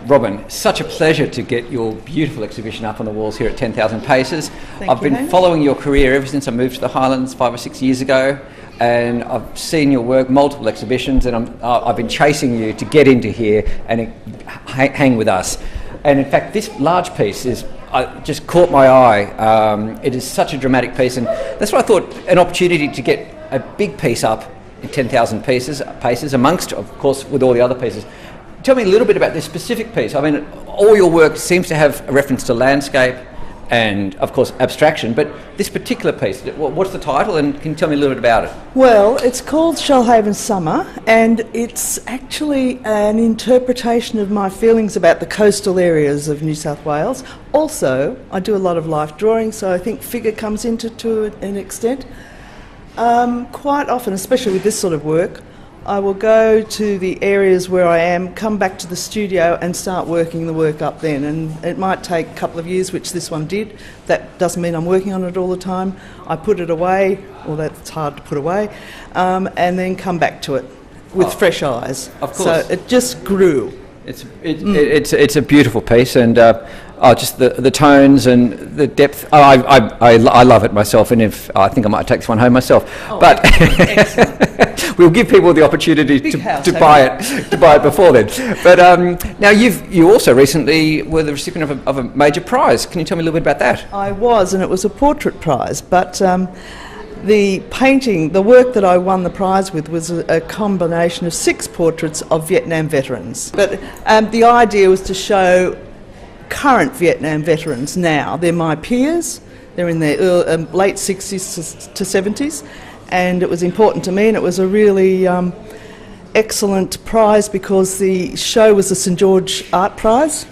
Robin, such a pleasure to get your beautiful exhibition up on the walls here at 10,000 Paces. I've been following your career ever since I moved to the Highlands 5 or 6 years ago, and I've seen your work, multiple exhibitions, and I've been chasing you to get into here and hang with us. And in fact, this large piece just caught my eye. It is such a dramatic piece, and that's why I thought an opportunity to get a big piece up in 10,000 paces amongst, of course, with all the other pieces. Tell me a little bit about this specific piece. I mean, all your work seems to have a reference to landscape and, of course, abstraction, but this particular piece, what's the title, and can you tell me a little bit about it? Well, it's called Shellhaven Summer, and it's actually an interpretation of my feelings about the coastal areas of New South Wales. Also, I do a lot of life drawing, so I think figure comes into to an extent. Quite often, especially with this sort of work, I will go to the areas where I am, come back to the studio and start working the work up then. And it might take a couple of years, which this one did. That doesn't mean I'm working on it all the time. I put it away, or that's hard to put away, and then come back to it with fresh eyes. Of course. So it just grew. It's a beautiful piece, and just the tones and the depth. I love it myself, and I think I might take this one home myself. But we'll give people the opportunity to buy it before then. But now you also recently were the recipient of a major prize. Can you tell me a little bit about that? I was, and it was a portrait prize, but. The painting, the work that I won the prize with was a combination of 6 portraits of Vietnam veterans. But the idea was to show current Vietnam veterans now. They're my peers, they're in their late 60s to 70s, and it was important to me, and it was a really excellent prize because the show was the St George Art Prize,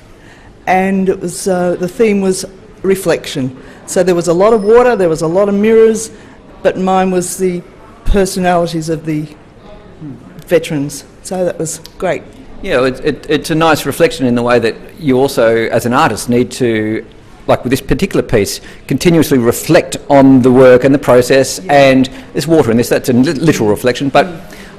and it was the theme was reflection. So there was a lot of water, there was a lot of mirrors, but mine was the personalities of the veterans, so that was great. Yeah, it's a nice reflection in the way that you also, as an artist, need to, like with this particular piece, continuously reflect on the work and the process, and there's water in this, that's a literal reflection, but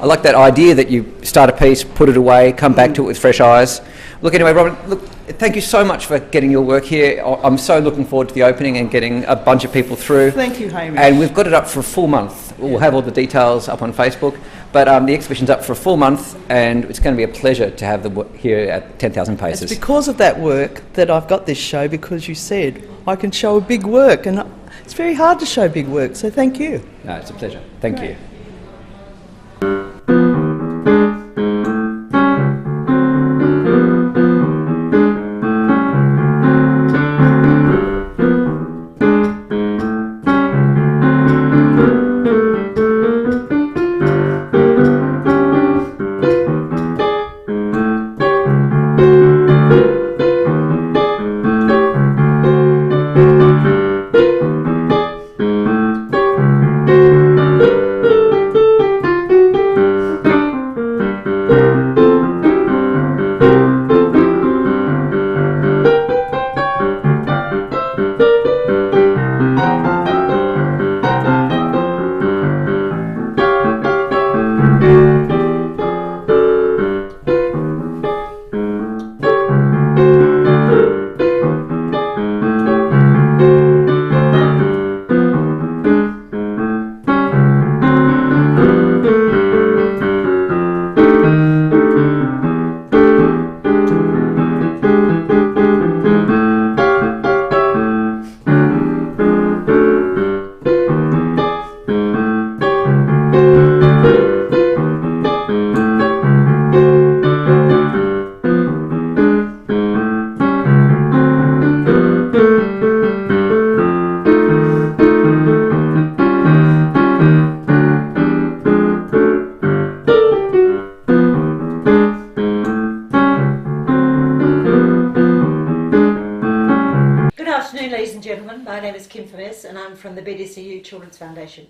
I like that idea that you start a piece, put it away, come back to it with fresh eyes. Look, anyway, Robin, thank you so much for getting your work here. I'm so looking forward to the opening and getting a bunch of people through. Thank you, Hamish. And we've got it up for a full month. We'll have all the details up on Facebook, but the exhibition's up for a full month, and it's going to be a pleasure to have the work here at 10,000 Paces. It's because of that work that I've got this show, because you said I can show a big work, and it's very hard to show big work, so thank you. No, it's a pleasure. Thank you. And I'm from the BDCU Children's Foundation.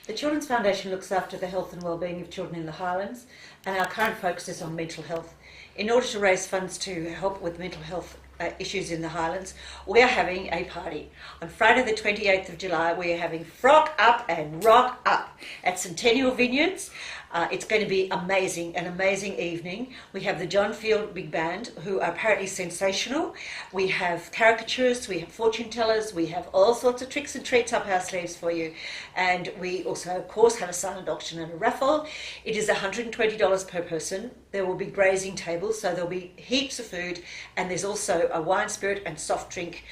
The Children's Foundation looks after the health and wellbeing of children in the Highlands, and our current focus is on mental health. In order to raise funds to help with mental health issues in the Highlands, we are having a party. On Friday the 28th of July, we are having Frock Up and Rock Up at Centennial Vineyards. It's going to be amazing, an amazing evening. We have the John Field Big Band, who are apparently sensational. We have caricaturists, we have fortune tellers, we have all sorts of tricks and treats up our sleeves for you. And we also, of course, have a silent auction and a raffle. It is $120 per person. There will be grazing tables, so there'll be heaps of food, and there's also a wine, spirit and soft drink,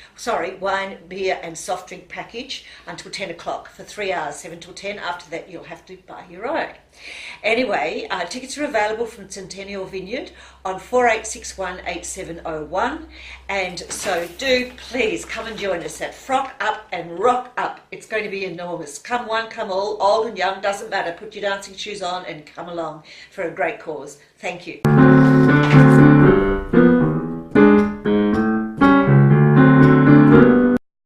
wine, beer and soft drink package until 10 o'clock for 3 hours, 7 till 10. After that, you'll have to buy your own. Anyway, tickets are available from Centennial Vineyard on 48618701, and so do please come and join us at Frock Up and Rock Up. It's going to be enormous. Come one, come all, old and young, doesn't matter. Put your dancing shoes on and come along for a great cause. Thank you.